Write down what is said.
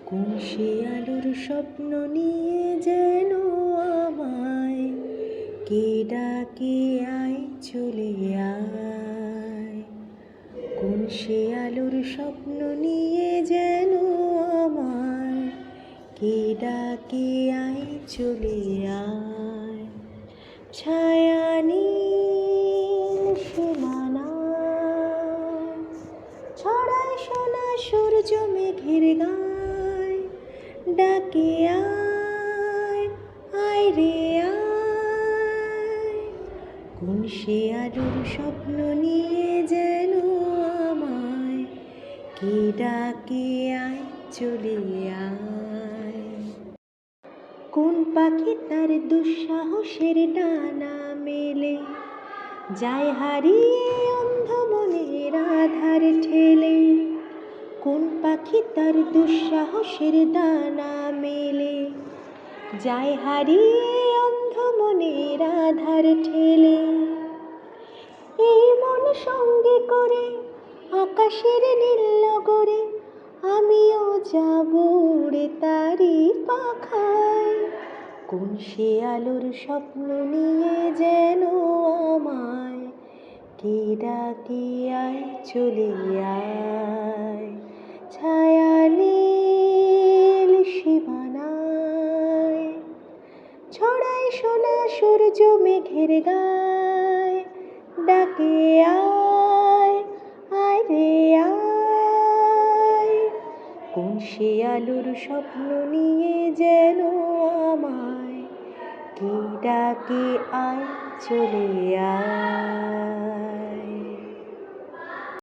কোন সে আলোর স্বপ্ন নিয়ে যেন আমায় কে ডাকে আয় চলে আয়। কোন সে আলোর স্বপ্ন নিয়ে যেন আমায় কে ডাকে আয় চলে আয়। ছায়া নীল সীমানায় ছড়ায় সোনা সূর্য মেঘের গায়। ডাকে আয় আয় রে আয়। কোন সে আলোর স্বপ্ন নিয়ে যেন আমায় কে ডাকে আয় চলে আয়। কোন পাখি তার দুঃসাহসের ডানা মেলে যায় হারিয়ে অন্ধ মনের আধার ঠেলে। কোন পাখি তার দুঃসাহসের ডানা মেলে যায় হারিয়ে অন্ধ মনের আধার ঠেলে। এই মন সঙ্গে করে আকাশের নীল নগরে আমিও যাব উড়ে তারি পাখায়। কোন সে আলোর স্বপ্ন নিয়ে যেন আমায় কে ডাকে আয় চলে আয়। ছায়া নীল সীমানায় ছড়ায় সোনা সূর্য মেঘের গায়। ডাকে আয় আয় রে আয়। কোন সে আলোর স্বপ্ন নিয়ে যেন আমায় কে ডাকে আয় চলে আয়।